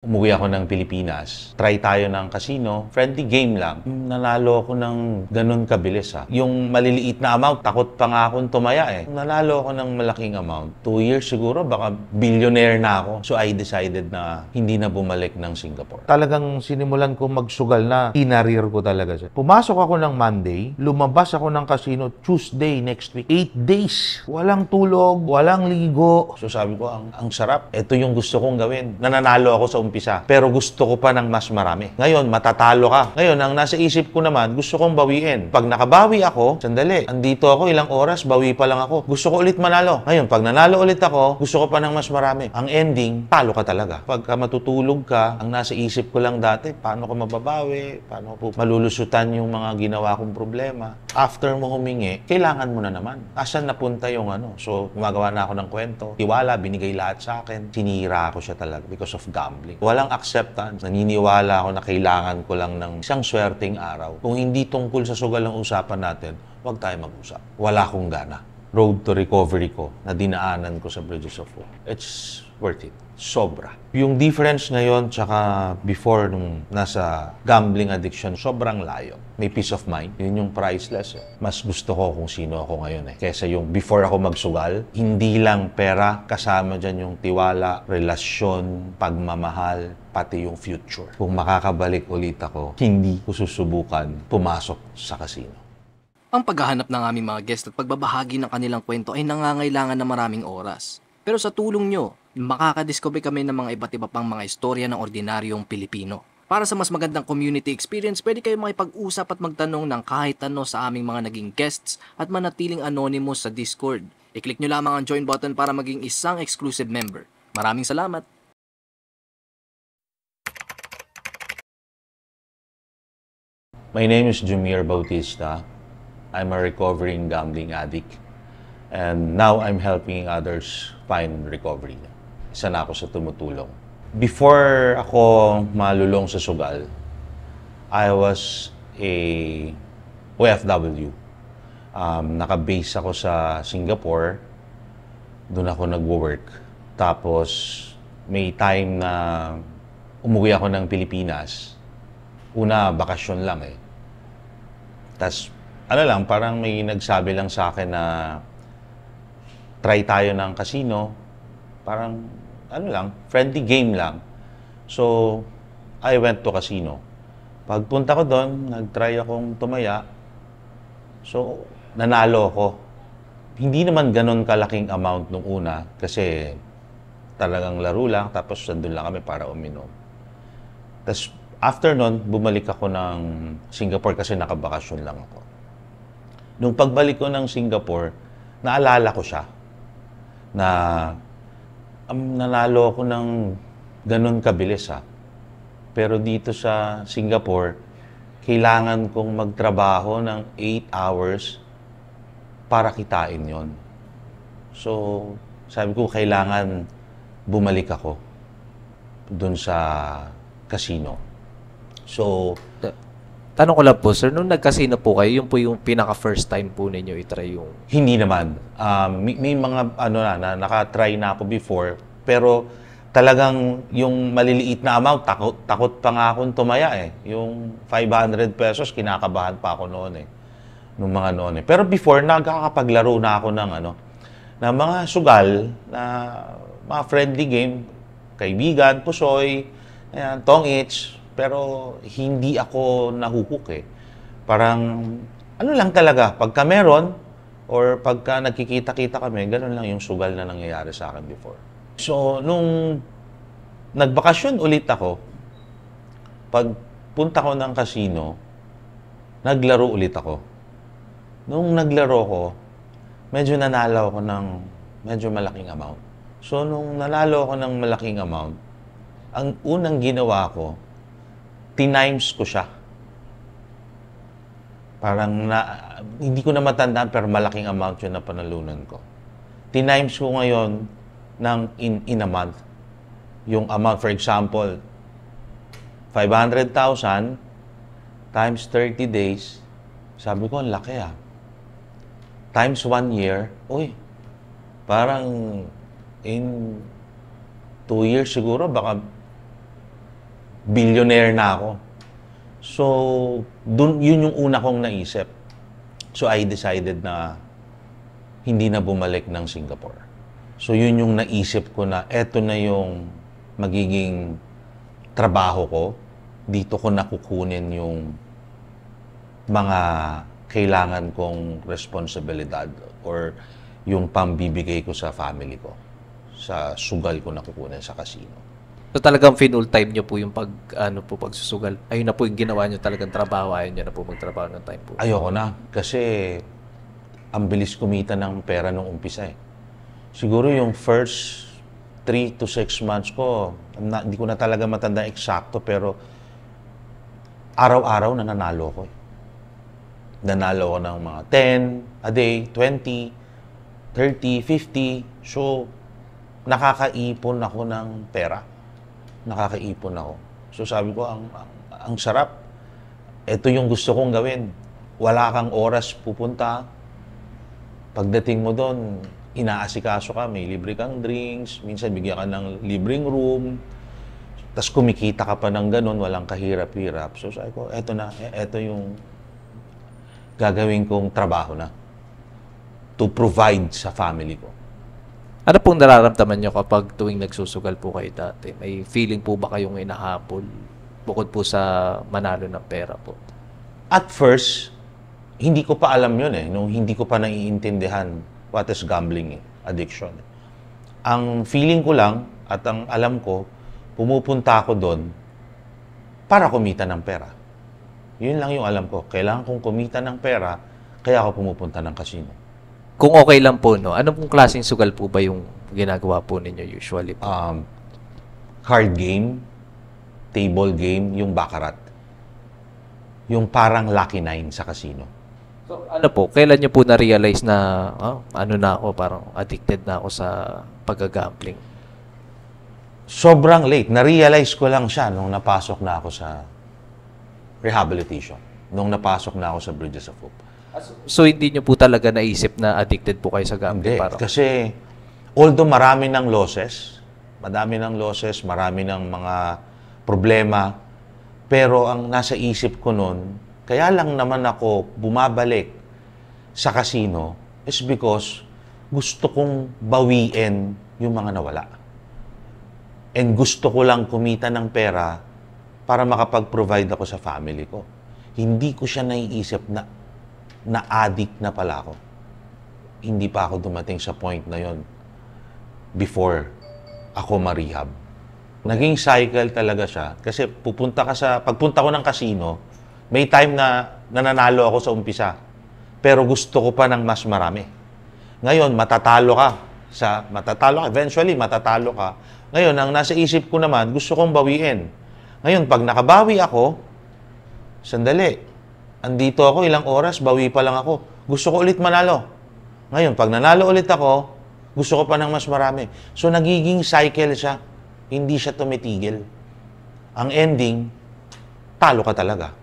Umuwi ako ng Pilipinas. Try tayo ng casino. Friendly game lang. Nanalo ako ng ganun kabilis ha. Yung maliliit na amount, takot pa nga akong tumaya eh. Nanalo ako ng malaking amount. 2 years siguro, baka billionaire na ako. So I decided na hindi na bumalik ng Singapore. Talagang sinimulan ko magsugal na kinarir ko talaga siya. Pumasok ako ng Monday, lumabas ako ng casino Tuesday next week. 8 days. Walang tulog, walang ligo. So sabi ko, ang sarap. Ito yung gusto kong gawin. Nananalo ako sa umpisa. Pero gusto ko pa ng mas marami. Ngayon, matatalo ka. Ngayon, ang nasa isip ko naman, gusto kong bawiin. Pag nakabawi ako, sandali, andito ako ilang oras, bawi pa lang ako. Gusto ko ulit manalo. Ngayon, pag nanalo ulit ako, gusto ko pa ng mas marami. Ang ending, talo ka talaga. Pagka matutulog ka, ang nasa isip ko lang dati, paano ko mababawi? Paano ko malulusutan yung mga ginawa kong problema? After mo humingi, kailangan mo na naman. Asan napunta yung ano? So, gumagawa na ako ng kwento. Tiwala, binigay lahat sa akin. Sinira ko siya talaga because of gambling. Walang acceptance. Naniniwala ako na kailangan ko lang ng isang swerteng araw. Kung hindi tungkol sa sugal ang usapan natin, huwag tayo mag-usap. Wala akong gana. Road to recovery ko na dinaanan ko sa Bridges of Hope. It's worth it. Sobra. Yung difference ngayon tsaka before nung nasa gambling addiction, sobrang layo. May peace of mind. Yun yung priceless. Mas gusto ko kung sino ako ngayon eh. Kesa yung before ako magsugal, hindi lang pera, kasama dyan yung tiwala, relasyon, pagmamahal, pati yung future. Kung makakabalik ulit ako, hindi ko susubukan pumasok sa casino. Ang paghahanap ng aming mga guest at pagbabahagi ng kanilang kwento ay nangangailangan ng maraming oras. Pero sa tulong nyo, makakadiscover kami ng mga iba't iba pang mga istorya ng ordinaryong Pilipino. Para sa mas magandang community experience, pwede kayo makipag-usap at magtanong ng kahit ano sa aming mga naging guests at manatiling anonymous sa Discord. I-click nyo lamang ang join button para maging isang exclusive member. Maraming salamat! My name is Jumir Bautista. I'm a recovering gambling addict. And now I'm helping others find recovery. Isa na ako sa tumutulong. Before ako malulong sa sugal, I was a OFW. Naka-base ako sa Singapore. Doon ako nagwo-work. Tapos may time na umuwi ako ng Pilipinas. Una, bakasyon lang eh. Tapos ano lang, parang may nagsabi lang sa akin na try tayo ng casino. Parang, ano lang, friendly game lang. So, I went to casino. Pagpunta ko doon, nag-try akong tumaya. So, nanalo ako. Hindi naman ganun kalaking amount nung una kasi talagang laro lang, tapos nandun lang kami para uminom. Tapos, after nun, bumalik ako ng Singapore kasi nakabakasyon lang ako. Nung pagbalik ko ng Singapore, naalala ko siya na nanalo ako ng ganun kabilis ha. Pero dito sa Singapore, kailangan kong magtrabaho ng 8 hours para kitain yon. So, sabi ko, kailangan bumalik ako dun sa casino. So, tanong ko lang po, sir, nung nag-casino po kayo, yun po yung pinaka-first time po ninyo itry yung... hindi naman. May mga na naka-try na ako before, pero talagang yung maliliit na amount, takot pa nga akong tumaya eh. Yung 500 pesos, kinakabahan pa ako noon eh. Nung mga noon eh. Pero before, nagkakapaglaro na ako ng na mga sugal, na mga friendly game, kaibigan, pusoy, ayan, tong-its. Pero hindi ako nahuhook eh. Parang, ano lang talaga, pagka meron, or pagka nagkikita-kita kami, ganun lang yung sugal na nangyayari sa akin before. So, nung nagbakasyon ulit ako, pag punta ko ng casino, naglaro ulit ako. Nung naglaro ko, medyo nanalo ako ng medyo malaking amount. So, nung nanalo ako ng malaking amount, ang unang ginawa ko, tinimes ko siya. Parang hindi ko na matandaan pero malaking amount yun na panalunan ko. Tinimes ko ngayon ng in a month. Yung amount, for example, 500,000 times 30 days, sabi ko, ang laki ah. Times 1 year, uy, parang in 2 years siguro, baka billionaire na ako. So, yun yung una kong naisip. So, I decided na hindi na bumalik ng Singapore. So, yun yung naisip ko na eto na yung magiging trabaho ko. Dito ko nakukunin yung mga kailangan kong responsibilidad or yung pambibigay ko sa family ko. Sa sugal ko nakukunin sa casino. So talagang full time nyo po yung pagsusugal. Ayun na po yung ginawa nyo talagang trabaho. Ayun nyo na po magtrabaho ng time po. Ayoko na. Kasi ang bilis kumita ng pera nung umpisa eh. Siguro yung first 3 to 6 months ko, hindi ko na talaga matanda eksakto, pero araw-araw nananalo ko eh. Nanalo ko ng mga 10 a day, 20, 30, 50. So, nakakaipon ako ng pera. Nakakaipon ako. So sabi ko, ang sarap. Ito yung gusto kong gawin. Wala kang oras pupunta. Pagdating mo doon, inaasikaso ka, may libre kang drinks, minsan bigyan ka ng libreng room, tapos kumikita ka pa ng ganun, walang kahirap-hirap. So sabi ko, eto yung gagawin kong trabaho na to provide sa family ko. Ano pong nararamdaman nyo kapag tuwing nagsusugal po kayo dati? May feeling po ba kayong inahabol bukod po sa manalo ng pera po? At first, hindi ko pa alam yun eh. Nung hindi ko pa naiintindihan what is gambling addiction. Ang feeling ko lang at ang alam ko, pumupunta ako doon para kumita ng pera. Yun lang yung alam ko. Kailangan kong kumita ng pera, kaya ako pumupunta ng casino. Kung okay lang po, no? Anong pong klaseng sugal po ba yung ginagawa po ninyo usually po? Card game, table game, yung baccarat. Yung parang Lucky Nine sa casino. So, ano po, kailan nyo po na-realize na, parang addicted na ako sa pag-gambling? Sobrang late. Na-realize ko lang siya nung napasok na ako sa rehabilitation. Nung napasok na ako sa Bridges of Hope. So, hindi nyo po talaga naisip na addicted po kayo sa gambling? Hindi. Parang? Kasi, although marami ng losses, marami ng mga problema, pero ang nasa isip ko nun, kaya lang naman ako bumabalik sa casino is because gusto kong bawiin yung mga nawala. And gusto ko lang kumita ng pera para makapag-provide ako sa family ko. Hindi ko siya naiisip na addict na pala ako. Hindi pa ako dumating sa point na yon before ako ma-rehab. Naging cycle talaga siya. Kasi pagpunta ko ng casino, may time na nananalo ako sa umpisa. Pero gusto ko pa ng mas marami. Ngayon, matatalo ka. Eventually, matatalo ka. Ngayon, ang nasa isip ko naman, gusto kong bawiin. Ngayon, pag nakabawi ako, sandali, andito ako, ilang oras, bawi pa lang ako. Gusto ko ulit manalo. Ngayon, pag nanalo ulit ako, gusto ko pa ng mas marami. So, nagiging cycle siya. Hindi siya tumitigil. Ang ending, talo ka talaga.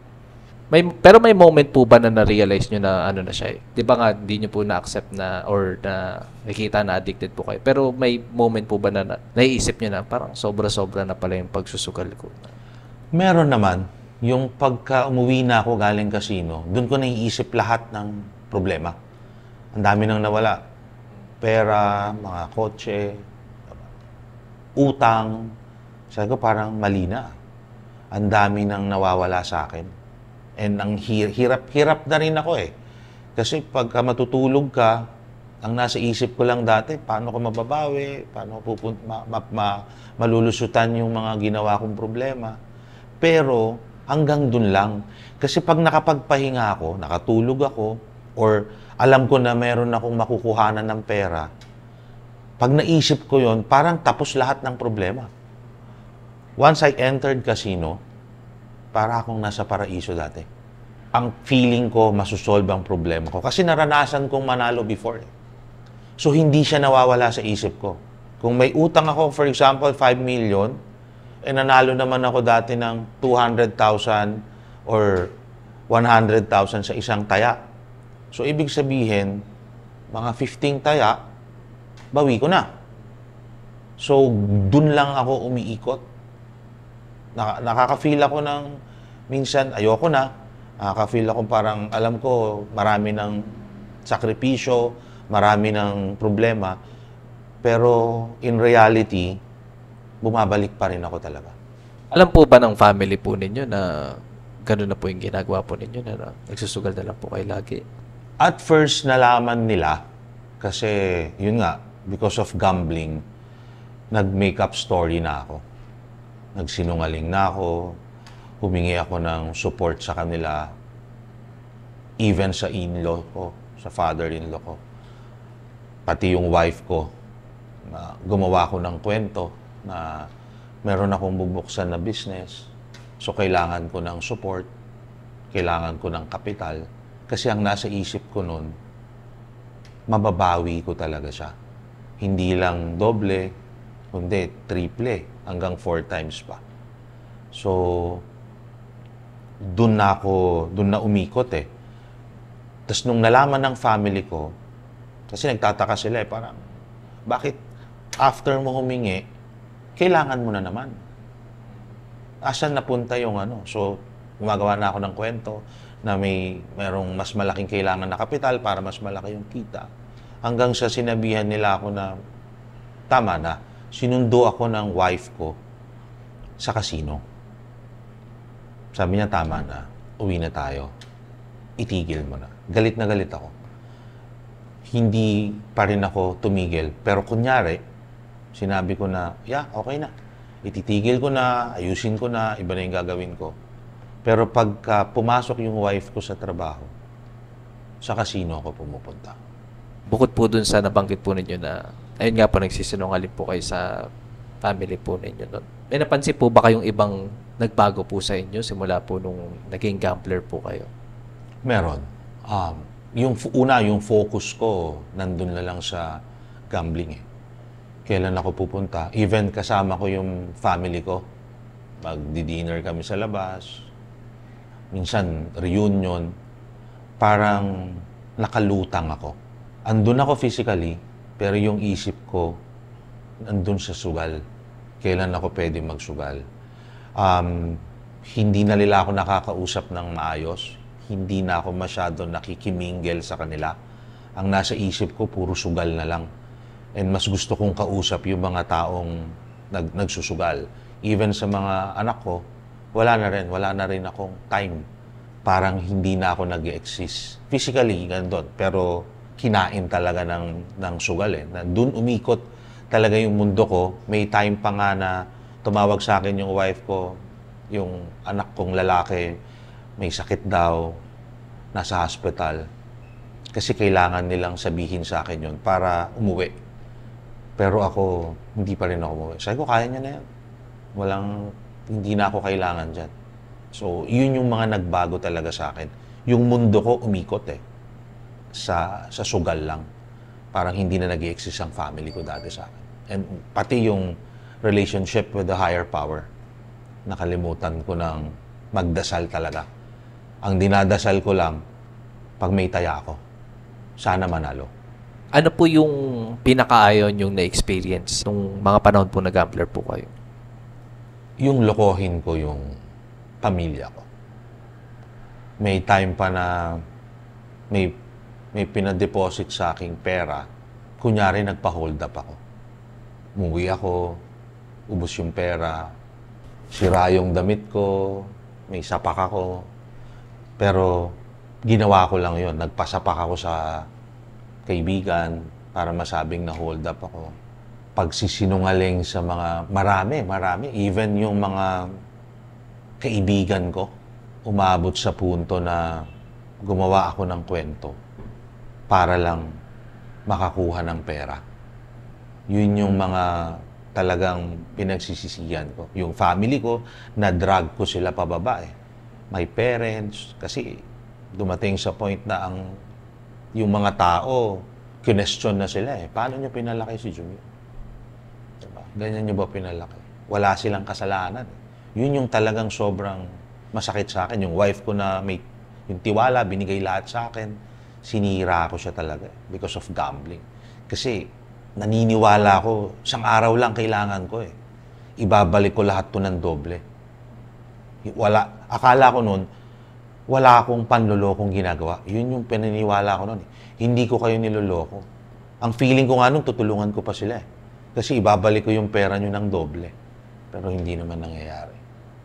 Pero may moment po ba na na-realize nyo na ano na siya eh? Di ba nga, hindi nyo po na-accept na or na nakikita na addicted po kayo. Pero may moment po ba na naiisip nyo na parang sobra-sobra na pala yung pagsusugal ko? Meron naman. Yung pagka umuwi na ako galing casino, doon ko naiisip lahat ng problema. Ang dami nang nawala. Pera, mga kotse, utang. Sabi ko parang mali na. Ang dami nang nawawala sa akin. And ang hirap na rin ako eh. Kasi pagka matutulog ka, ang nasa isip ko lang dati, paano ko mababawi, paano ko malulusutan yung mga ginawa kong problema. Pero hanggang dun lang. Kasi pag nakapagpahinga ako, nakatulog ako, or alam ko na meron akong makukuhanan ng pera, pag naisip ko yon, parang tapos lahat ng problema. Once I entered casino, para akong nasa paraiso dati. Ang feeling ko, masusolve ang problema ko. Kasi naranasan kong manalo before. So, hindi siya nawawala sa isip ko. Kung may utang ako, for example, 5 million, nanalo naman ako dati ng 200,000 or 100,000 sa isang taya. So, ibig sabihin, mga 15 taya, bawi ko na. So, dun lang ako umiikot. Nakaka-feel ako ng, minsan, ayoko na. Nakaka-feel ako parang, alam ko, marami ng sakripisyo, marami ng problema. Pero, in reality, bumabalik pa rin ako talaga. Alam po ba ng family po ninyo na gano'n na po yung ginagawa po ninyo na nagsusugal na lang po kayo lagi? At first, nalaman nila, kasi, yun nga, because of gambling, nag-make up story na ako. Nagsinungaling na ako, humingi ako ng support sa kanila, even sa in-law ko, sa father-in-law ko. Pati yung wife ko, na gumawa ko ng kwento na meron akong bubuksan na business, so kailangan ko ng support, kailangan ko ng kapital, kasi ang nasa isip ko nun, mababawi ko talaga siya. Hindi lang doble, kundi triple, hanggang 4 times pa. So, dun na umikot eh. Tapos nung nalaman ng family ko, kasi nagtataka sila eh, parang, bakit after mo humingi, kailangan mo na naman? Asan napunta yung ano? So, gumagawa na ako ng kwento na merong mas malaking kailangan na kapital para mas malaki yung kita. Hanggang sa sinabihan nila ako na, tama na, sinundo ako ng wife ko sa casino. Sabi niya, tama na, uwi na tayo. Itigil mo na. Galit na galit ako. Hindi pa rin ako tumigil. Pero kunyari, sinabi ko na, yeah, okay na. Ititigil ko na, ayusin ko na, iba na yung gagawin ko. Pero pagka pumasok yung wife ko sa trabaho, sa casino ako pumupunta. Bukod po dun sa nabanggit po ninyo na, ayun nga po, nagsisinungaling po kayo sa family po ninyo nun. May napansin po ba kayong ibang nagbago po sa inyo simula po nung naging gambler po kayo? Meron. Yung focus ko, nandun na lang sa gambling eh. Kailan ako pupunta? Even kasama ko yung family ko. Magdi-dinner kami sa labas. Minsan, reunion. Parang nakalutang ako. Andun ako physically, pero yung isip ko, andun sa sugal. Kailan ako pwede magsugal? Hindi na nila ako nakakausap ng maayos. Hindi na ako masyado nakikimingel sa kanila. Ang nasa isip ko, puro sugal na lang. And mas gusto kong kausap yung mga taong nagsusugal. Even sa mga anak ko, wala na rin akong time. Parang hindi na ako nag-exist. Physically, gandun. Pero kinain talaga ng sugal eh. Doon umikot talaga yung mundo ko. May time pa nga na tumawag sa akin yung wife ko, yung anak kong lalaki, may sakit daw, nasa hospital. Kasi kailangan nilang sabihin sa akin yun para umuwi. Pero ako, hindi pa rin ako umuwi. Sabi ko, kaya niya na yan. Hindi na ako kailangan dyan. So, yun yung mga nagbago talaga sa akin. Yung mundo ko umikot eh. Sa sugal lang. Parang hindi na nag-i-exist ang family ko dati sa akin. And pati yung relationship with the higher power. Nakalimutan ko ng magdasal talaga. Ang dinadasal ko lang, pag may taya ako, sana manalo. Ano po yung pinakaayon yung na-experience nung mga panahon po na gambler po kayo? Yung lokohin ko yung pamilya ko. May time pa na may pinadeposit sa aking pera, kunyari nagpa-hold up ako. Umuwi ako, ubos yung pera, sira yung damit ko, may sapak ako. Pero ginawa ko lang yon, nagpasapak ako sa kaibigan para masabing na hold up ako. Pagsisinungaling sa mga marami, even yung mga kaibigan ko, umabot sa punto na gumawa ako ng kwento para lang makakuha ng pera. Yun yung mga talagang pinagsisisihan ko. Yung family ko, na-drag ko sila pababa eh. My parents, kasi dumating sa point na yung mga tao, question na sila eh. Paano nyo pinalaki si Jumio? Diba? Ganyan nyo ba pinalaki? Wala silang kasalanan. Yun yung talagang sobrang masakit sa akin. Yung wife ko na yung tiwala, binigay lahat sa akin, sinira ko siya talaga because of gambling. Kasi naniniwala ko, isang araw lang kailangan ko eh. Ibabalik ko lahat to ng doble. Akala ko noon, wala akong panlolokong ginagawa. Yun yung pinaniwala ko noon. Hindi ko kayo niloloko. Ang feeling ko nga nung tutulungan ko pa sila. Kasi ibabalik ko yung pera nyo ng doble. Pero hindi naman nangyayari.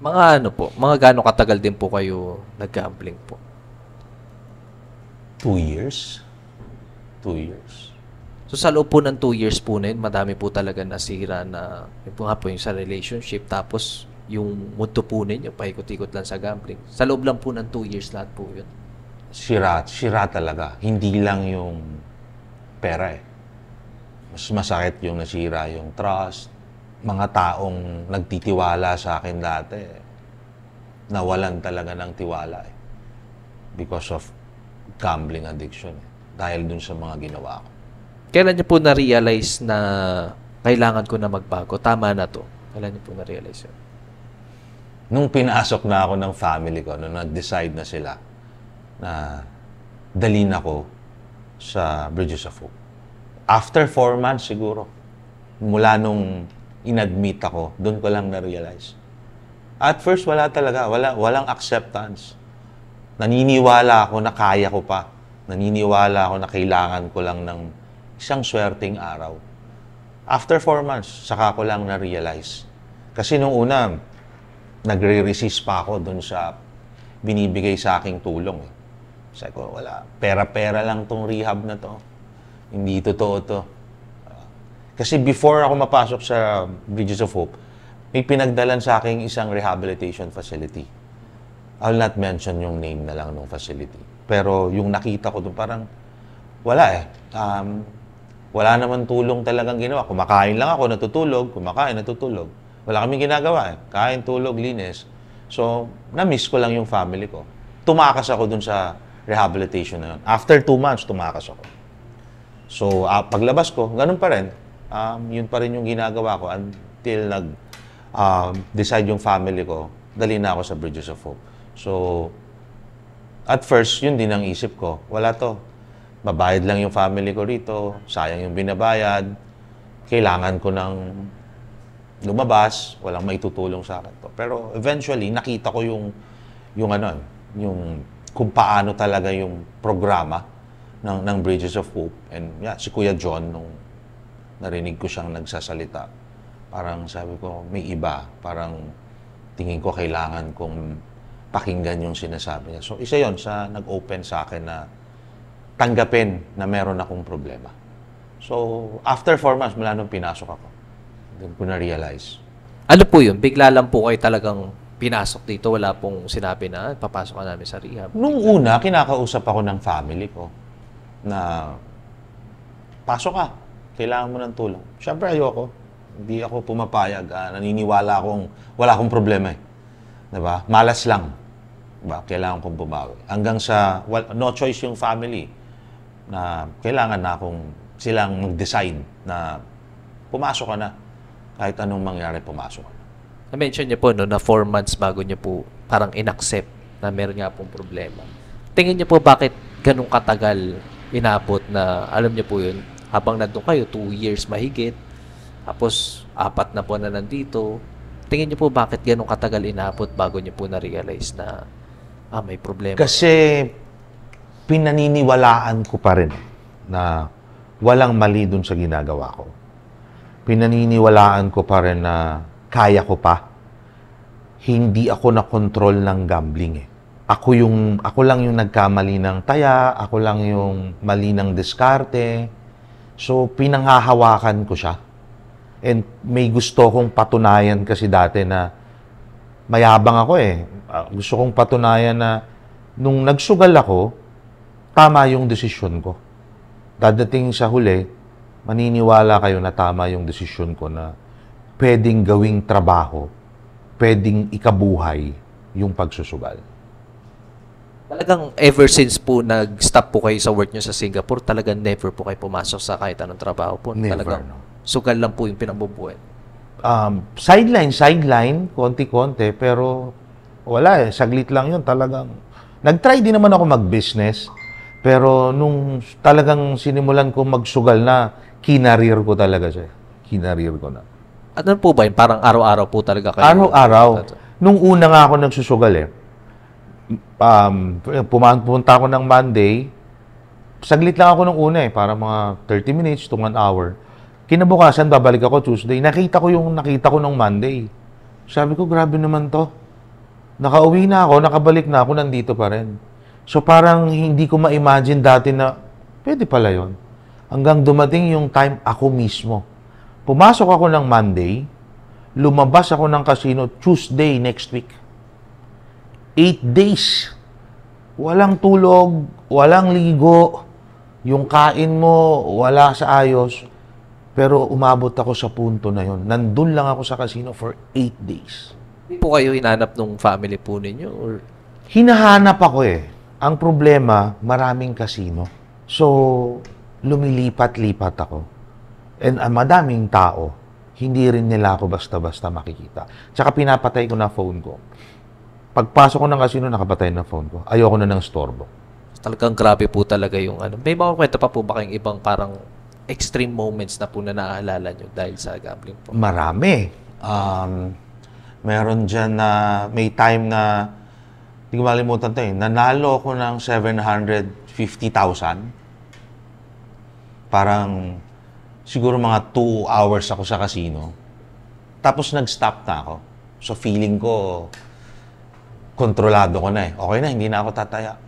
Mga ano po, mga gaano katagal din po kayo nag-gambling po? 2 years? 2 years. So sa loob po ng 2 years po na yun, madami po talaga nasira na, yun po nga po yung sa relationship, tapos yung mundo po ninyo, paikot-ikot lang sa gambling. Sa loob lang po ng 2 years lahat po yun. Sira talaga. Hindi lang yung pera eh. Mas masakit yung nasira yung trust. Mga taong nagtitiwala sa akin dati, nawalan talaga ng tiwala eh. Because of gambling addiction eh. Dahil dun sa mga ginawa ko. Kailan niyo po na-realize na kailangan ko na magbago? Tama na to. Kailan niyo po na-realize yun? Nung pinasok na ako ng family ko, nung nag-decide na sila na dalhin ako sa Bridges of Hope. After 4 months siguro, mula nung inadmit ako, doon ko lang na-realize. At first, wala talaga. Walang acceptance. Naniniwala ako na kaya ko pa. Naniniwala ako na kailangan ko lang ng isang swerteng araw. After 4 months, saka ko lang na-realize. Kasi nung una, nagre-resist pa ako doon sa binibigay sa aking tulong. Sabi ko, wala. Pera-pera lang tong rehab na to. Hindi totoo to. Kasi before ako mapasok sa Bridges of Hope, may pinagdalan sa akin isang rehabilitation facility. I'll not mention yung name na lang ng facility. Pero yung nakita ko doon, parang wala eh. Wala naman tulong talagang ginawa. Kumakain lang ako, natutulog. Kumakain, natutulog. Wala kaming ginagawa eh. Kain, tulog, linis. So, na-miss ko lang yung family ko. Tumakas ako dun sa rehabilitation na yun. After 2 months, tumakas ako. So, paglabas ko, ganun pa rin. Yun pa rin yung ginagawa ko until decide yung family ko, dali na ako sa Bridges of Hope. So, at first, yun din ang isip ko. Wala to. Babayad lang yung family ko rito. Sayang yung binabayad. Kailangan ko ng lumabas. Walang maitutulong sa akin to. Pero eventually, nakita ko yung kung paano talaga yung programa ng Bridges of Hope. And yeah, si Kuya John, nung narinig ko siyang nagsasalita, parang sabi ko, may iba. Parang tingin ko kailangan kong pakinggan yung sinasabi niya. So, isa yon sa nag-open sa akin na tanggapin na meron akong problema. So, after 4 months, mula nung pinasok ako, doon ko na-realize. Ano po yun? Bigla lang po kayo talagang pinasok dito? Wala pong sinabi na, papasok ka namin sa rehab? Nung una, kinakausap ako ng family ko na, pasok ka, kailangan mo ng tulong. Siyempre, ayoko. Hindi ako pumapayag. Naniniwala akong wala akong problema eh. Diba? Malas lang. Diba? Kailangan kong bumawi. Hanggang sa, no choice yung family na kailangan na akong silang mag-decide na pumasok ka na. Kahit anong mangyari, pumasok ka na. Na-mention niyo po no, na 4 months bago niyo po parang in-accept na meron nga pong problema. Tingin niyo po bakit ganun katagal inabot na, alam niyo po yun, habang nandun kayo, 2 years mahigit, tapos 4 na po na nandito, tingin niyo po bakit ganun katagal inabot bago niyo po na-realize na may problema? Kasi pinaniniwalaan ko pa rin na walang mali dun sa ginagawa ko. Pinaniniwalaan ko pa rin na kaya ko pa. Hindi ako na-control ng gambling eh. Ako lang yung nagkamali ng taya, ako lang yung mali ng diskarte. So, pinanghahawakan ko siya. And may gusto kong patunayan kasi dati na mayabang ako eh. Gusto kong patunayan na nung nagsugal ako, tama yung desisyon ko. Dadating sa huli, maniniwala kayo na tama yung desisyon ko na pwedeng gawing trabaho, pwedeng ikabuhay yung pagsusugal. Talagang ever since po nag-stop po kayo sa work nyo sa Singapore, talagang never po kayo pumasok sa kahit anong trabaho po. Never, talagang no. sugal lang po yung pinambubuhay. Sideline, konti-konti, pero wala eh, saglit lang yun talagang. Nag-try din naman ako mag-business, pero nung talagang sinimulan ko magsugal na, kinarir ko talaga siya. Kinarir ko na. At ano po ba yun? Parang araw-araw po talaga kayo? Araw-araw. Nung una nga ako nagsusugal pumunta ako ng Monday, saglit lang ako nung una para mga 30 minutes to 1 hour. Kinabukasan, babalik ako Tuesday. Nakita ko nung Monday. Sabi ko, grabe naman to. Nakauwi na ako, nakabalik na ako, nandito pa rin. So parang hindi ko ma-imagine dati na pwede pala yon. Hanggang dumating yung time ako mismo. Pumasok ako ng Monday, lumabas ako ng casino Tuesday next week. 8 days. Walang tulog, walang ligo, yung kain mo, wala sa ayos. Pero umabot ako sa punto na yon. Nandun lang ako sa casino for 8 days. Hindi po kayo hinanap nung family po ninyo? Or... Hinahanap ako Ang problema, maraming casino. So, lumilipat-lipat ako. And madaming tao, hindi rin nila ako basta-basta makikita. Tsaka pinapatay ko na phone ko. Pagpasok ko ng casino, nakapatay na phone ko. Ayoko na ng storbo. Talagang grabe po talaga yung ano. May mga kwento pa po ba kayong ibang parang extreme moments na po na naaalala nyo dahil sa gambling po? Marami. Meron dyan na may time na hindi ko malimutan ito nanalo ako ng 750,000. Parang siguro mga 2 hours ako sa casino. Tapos nag-stop na ako. So feeling ko, kontrolado ko na Okay na, hindi na ako tataya.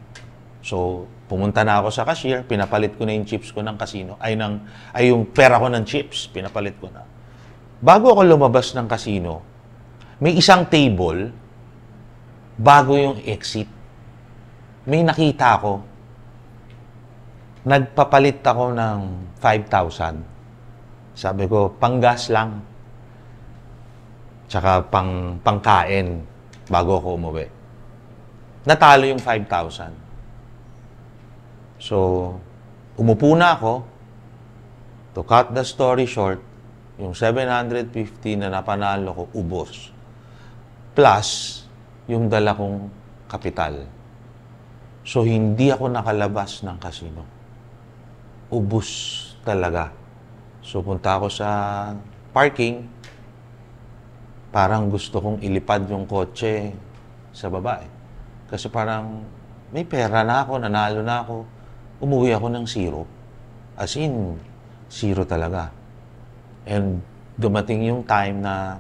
So pumunta na ako sa cashier, pinapalit ko na yung chips ko ng casino. Ay yung pera ko ng chips, pinapalit ko na. Bago ako lumabas ng casino, may isang table bago yung exit. May nakita ako. Nagpapalit ako ng 5,000. Sabi ko, panggas lang. Tsaka pangkain bago ako umuwi. Natalo yung 5,000. So, umupo na ako. To cut the story short, yung 750 na napanalo ko, ubos. Plus, yung dala kong kapital. So, hindi ako nakalabas ng casino. Ubus talaga. So, punta ako sa parking. Parang gusto kong ilipad yung kotse sa babae. Kasi parang may pera na ako, nanalo na ako. Umuwi ako ng zero. As in, zero talaga. And dumating yung time na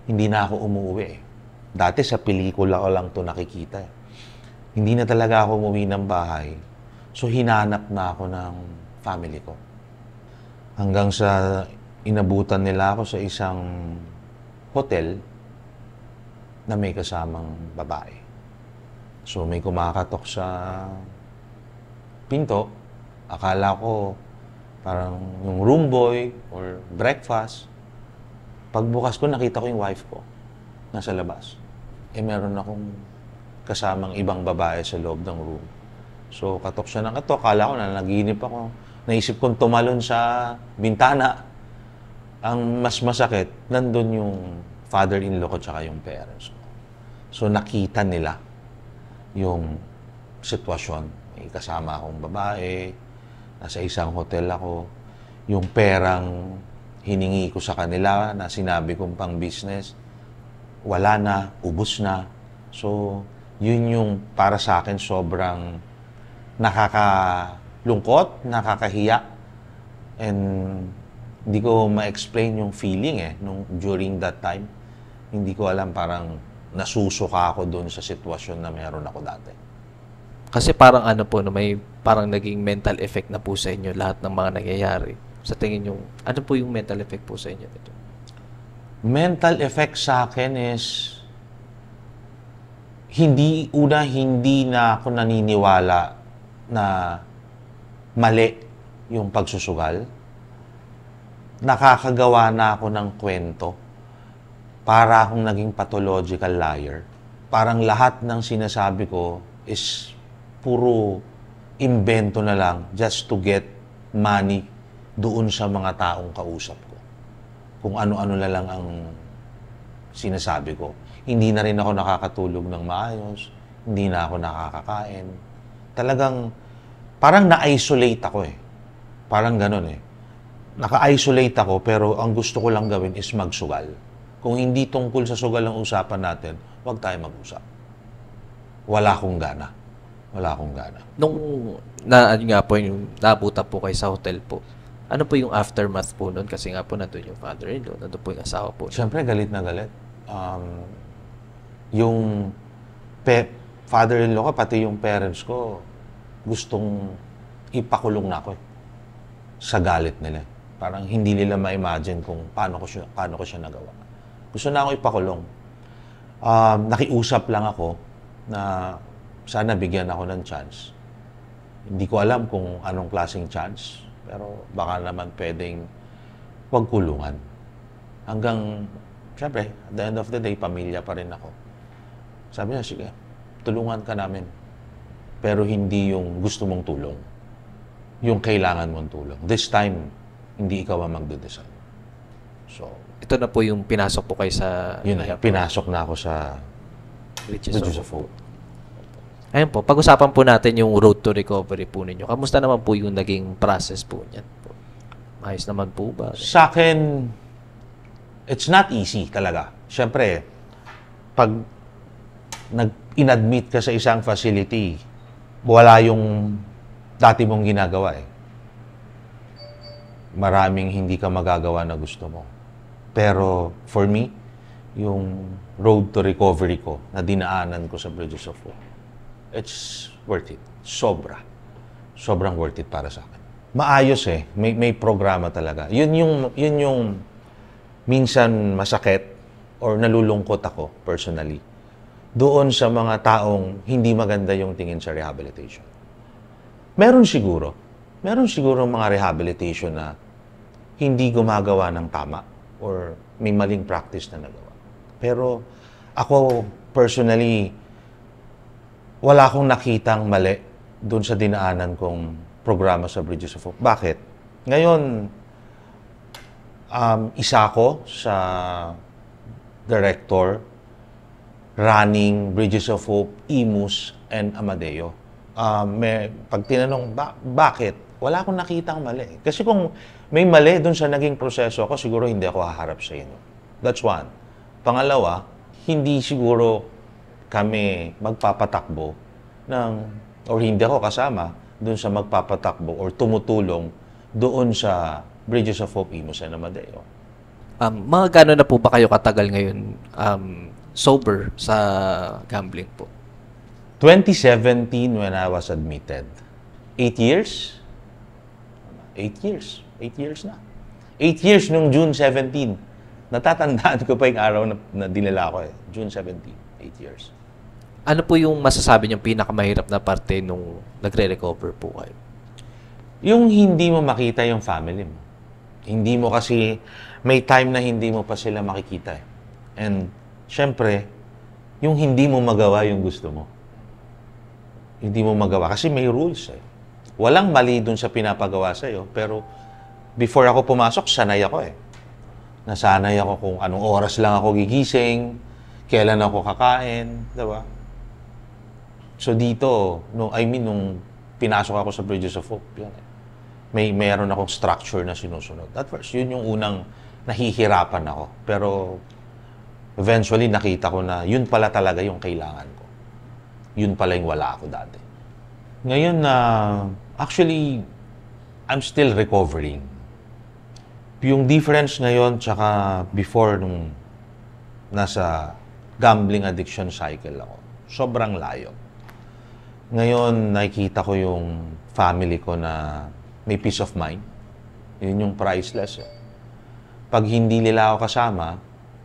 hindi na ako umuwi. Dati sa pelikula ko lang to nakikita. Hindi na talaga ako umuwi ng bahay. So, hinanap na ako ng family ko. Hanggang sa inabutan nila ako sa isang hotel na may kasamang babae. So, may kumakatok sa pinto. Akala ko parang yung room boy or breakfast. Pagbukas ko, nakita ko yung wife ko nasa labas. Meron akong kasamang ibang babae sa loob ng room. So, katok siya ng katok. Akala ko na naginip ako. Naisip kong tumalon sa bintana. Ang mas masakit, nandun yung father-in-law ko tsaka yung parents ko. So, nakita nila yung sitwasyon. May kasama akong babae, nasa isang hotel ako. Yung perang hiningi ko sa kanila na sinabi kong pang business, wala na, ubos na. So, yun yung para sa akin sobrang nakakalungkot, nakakahiya. And hindi ko ma-explain yung feeling during that time. Hindi ko alam, parang nasusuka ako doon sa sitwasyon na meron ako dati. Kasi parang ano po, no, may parang naging mental effect na po sa inyo lahat ng mga nangyayari. Sa tingin nyo, ano po yung mental effect po sa inyo dito? Mental effect sa akin is hindi na ako naniniwala na mali yung pagsusugal. Nakakagawa na ako ng kwento para akong naging pathological liar. Parang lahat ng sinasabi ko is puro imbento na lang just to get money doon sa mga taong kausap ko. Kung ano-ano na lang ang sinasabi ko. Hindi na rin ako nakakatulog ng maayos. Hindi na ako nakakakain. Talagang, parang na-isolate ako Parang ganun Naka-isolate ako, pero ang gusto ko lang gawin is magsugal. Kung hindi tungkol sa sugal ang usapan natin, huwag tayo mag-usap. Wala akong gana. Wala akong gana. Nung ano nga po yung nabuta po kayo sa hotel po, ano po yung aftermath po nun? Kasi nga po nandun yung father-in-law, nandun po yung asawa po. Siyempre, galit na galit. Yung father-in-law ko, pati yung parents ko, gustong ipakulong na ako sa galit nila. Parang hindi nila ma-imagine kung paano ko siya nagawa. Gusto na ako ipakulong. Nakiusap lang ako na sana bigyan ako ng chance. Hindi ko alam kung anong klaseng chance, pero baka naman pwedeng huwag kulungan. Hanggang, syempre, at the end of the day, pamilya pa rin ako. Sabi niya, sige, tulungan ka namin. Pero hindi yung gusto mong tulong. Yung kailangan mong tulong. This time, hindi ikaw ang magde-decide. So, Ito na po yung pinasok po kayo sa... yun na, pinasok na ako sa Bridges Bridges of of Hope. Ayun po, pag-usapan po natin yung road to recovery po ninyo. Kamusta naman po yung naging process po niyan po? Ayos naman po ba? Sa akin, it's not easy talaga. Siyempre, pag inadmit ka sa isang facility, wala yung dati mong ginagawa eh. Maraming hindi ka magagawa na gusto mo. Pero for me, yung road to recovery ko na dinaanan ko sa Bridges of Hope, it's worth it. Sobra. Sobrang worth it para sa akin. Maayos eh. May programa talaga. Yun yung minsan masakit or nalulungkot ako personally doon sa mga taong hindi maganda yung tingin sa rehabilitation. Meron siguro mga rehabilitation na hindi gumagawa ng tama or may maling practice na nagawa. Pero ako personally, wala akong nakitang mali doon sa dinaanan kong programa sa Bridges of Hope. Bakit? Ngayon, isa ko sa director running Bridges of Hope, Imus, and Amadeo. Pag tinanong, bakit? Wala akong nakitang mali. Kasi kung may mali doon sa naging proseso ako, siguro hindi ako haharap sa inyo. That's one. Pangalawa, hindi siguro kami magpapatakbo or hindi ako kasama doon sa magpapatakbo or tumutulong doon sa Bridges of Hope, Imus, and Amadeo. Mga gano'n na po ba kayo katagal ngayon sober sa gambling po? 2017 when I was admitted. 8 years? 8 years. 8 years na. 8 years nung June 17. Natatandaan ko pa yung araw na dinala ko eh. June 17. 8 years. Ano po yung masasabi niyong pinakamahirap na parte nung nagre-recover po kayo? Yung hindi mo makita yung family mo. Hindi mo kasi, may time na hindi mo pa sila makikita eh. And, syempre, yung hindi mo magawa yung gusto mo. Hindi mo magawa. Kasi may rules eh. Walang mali dun sa pinapagawa sa'yo, pero before ako pumasok, sanay ako eh. Nasanay ako kung anong oras lang ako gigising, kailan ako kakain, diba? So dito, nung pinasok ako sa Bridges of Hope, yan eh. Mayroon akong structure na sinusunod. At first, yun yung unang nahihirapan ako. Pero eventually, nakita ko na yun pala talaga yung kailangan ko. Yun pala yung wala ako dati. Ngayon na, actually, I'm still recovering. Yung difference ngayon tsaka before nung nasa gambling addiction cycle ako, sobrang layo. Ngayon, nakikita ko yung family ko na may peace of mind. Yun yung priceless. Eh. Pag hindi nila ako kasama,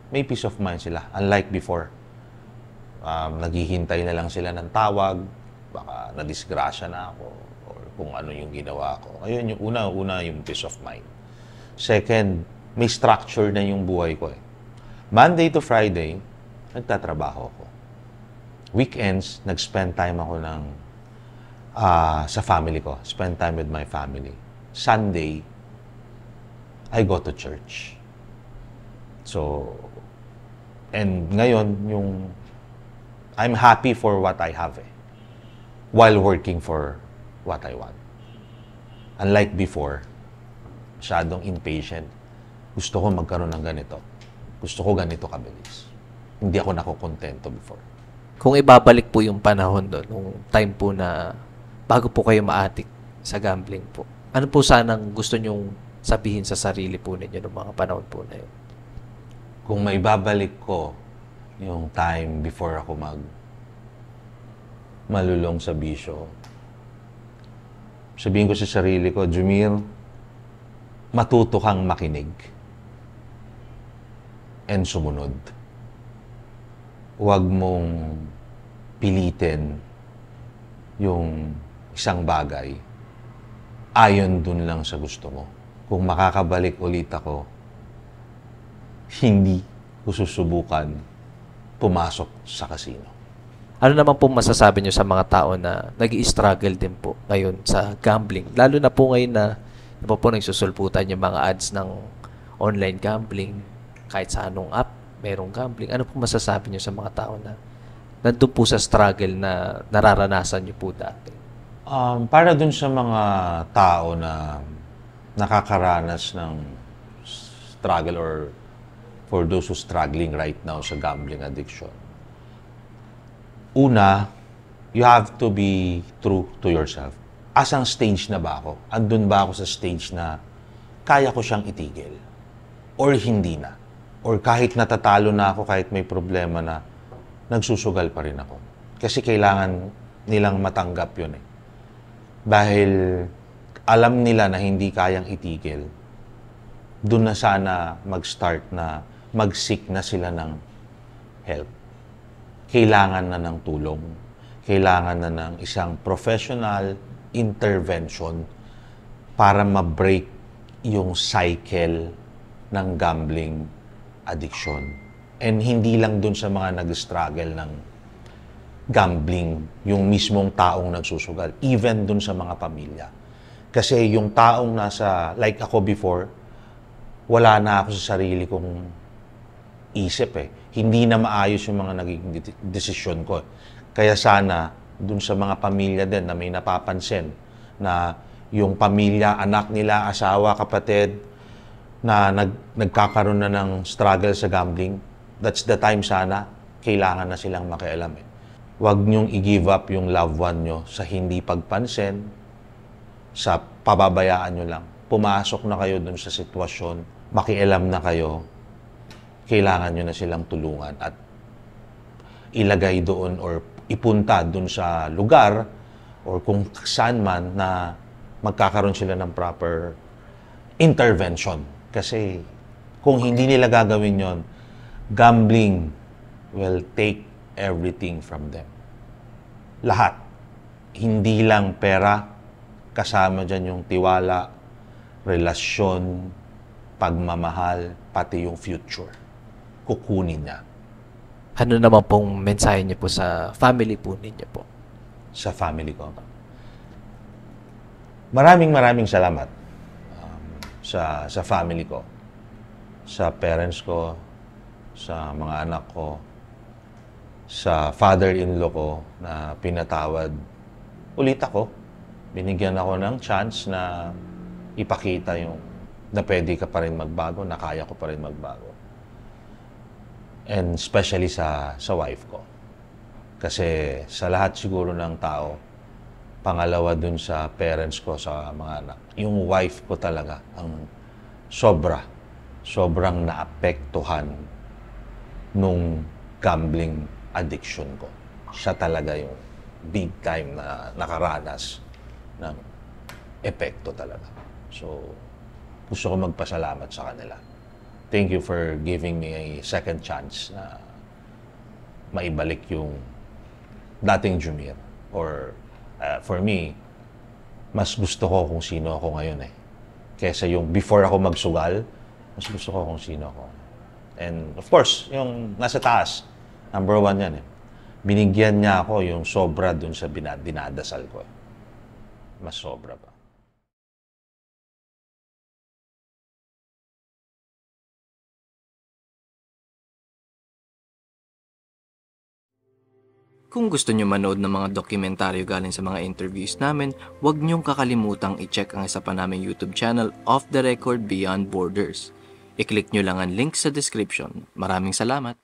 may peace of mind sila. Unlike before. Naghihintay na lang sila ng tawag, baka nadisgrasya na ako, or kung ano yung ginawa ko. Ayun, yung una yung peace of mind. Second, may structure na yung buhay ko eh. Monday to Friday, nagtatrabaho ako. Weekends, nag-spend time ako sa family ko. Spend time with my family. Sunday, I go to church. So, and ngayon, I'm happy for what I have eh, while working for what I want. Unlike before, masyadong impatient. Gusto ko magkaroon ng ganito. Gusto ko ganito kabilis. Hindi ako nakokontento before. Kung ibabalik po yung panahon doon, nung time po na bago po kayo ma-addict sa gambling po, ano po sanang gusto nyong sabihin sa sarili po ninyo ng mga panahon po na yun? Kung maibabalik ko yung time before ako malulong sa bisyo, sabihin ko sa sarili ko, Jumir, matuto kang makinig and sumunod. Huwag mong pilitin yung isang bagay ayon dun lang sa gusto mo. Kung makakabalik ulit ako, hindi ko susubukan pumasok sa casino. Ano naman po masasabi nyo sa mga tao na nag-i-struggle din po ngayon sa gambling? Lalo na po ngayon na po nagsusulputan yung mga ads ng online gambling, kahit sa anong app, merong gambling. Ano po masasabi nyo sa mga tao na nandun po sa struggle na nararanasan nyo po dati? Para dun sa mga tao na nakakaranas ng struggle or for those who struggling right now sa gambling addiction, una, you have to be true to yourself. Asang stage na ba ako? Andun ba ako sa stage na kaya ko siyang itigil? Or hindi na? Or kahit natatalo na ako, kahit may problema na, nagsusugal pa rin ako. Kasi kailangan nilang matanggap yun eh. Dahil alam nila na hindi kayang itigil, dun na sana mag-start na mag-seek na sila ng help. Kailangan na ng tulong. Kailangan na ng isang professional intervention para ma-break yung cycle ng gambling addiction. And hindi lang dun sa mga nag-struggle ng gambling, yung mismong taong nagsusugal. Even dun sa mga pamilya. Kasi yung taong nasa, like ako before, wala na ako sa sarili kong isip eh. Hindi na maayos yung mga naging desisyon ko. Kaya sana, dun sa mga pamilya din na may napapansin na yung pamilya, anak nila, asawa, kapatid, na nagkakaroon na ng struggle sa gambling, that's the time sana, kailangan na silang makialam eh. Huwag niyong i-give up yung loved one nyo sa hindi pagpansin, sa pababayaan nyo lang. Pumasok na kayo dun sa sitwasyon, makialam na kayo, kailangan nyo na silang tulungan at ilagay doon or ipunta doon sa lugar or kung saan man na magkakaroon sila ng proper intervention. Kasi kung hindi nila gagawin yon, gambling will take everything from them. Lahat. Hindi lang pera, kasama dyan yung tiwala, relasyon, pagmamahal, pati yung future. Kukunin niya. Ano naman pong mensahe niyo po sa family po ninyo po? Sa family ko. Maraming salamat sa family ko, sa parents ko, sa mga anak ko, sa father-in-law ko na pinatawad ulit ako. Binigyan ako ng chance na ipakita yung na pwede ka pa rin magbago, na kaya ko pa rin magbago. And especially sa wife ko. Kasi sa lahat siguro ng tao, pangalawa dun sa parents ko, sa mga anak, yung wife ko talaga ang sobrang naapektuhan nung gambling addiction ko. Siya talaga yung big time na nakaranas ng epekto talaga. So, gusto ko magpasalamat sa kanila. Thank you for giving me a second chance na maibalik yung dating Jumir. Or for me, mas gusto ko kung sino ako ngayon eh. Kesa yung before ako magsugal, mas gusto ko kung sino ako. And of course, yung nasa taas, number one yan eh. Binigyan niya ako yung sobra dun sa dinadasal ko. Mas sobra pa. Kung gusto nyo manood ng mga dokumentaryo galing sa mga interviews namin, huwag nyong kakalimutang i-check ang isa pa naming YouTube channel, Off the Record Beyond Borders. I-click nyo lang ang link sa description. Maraming salamat.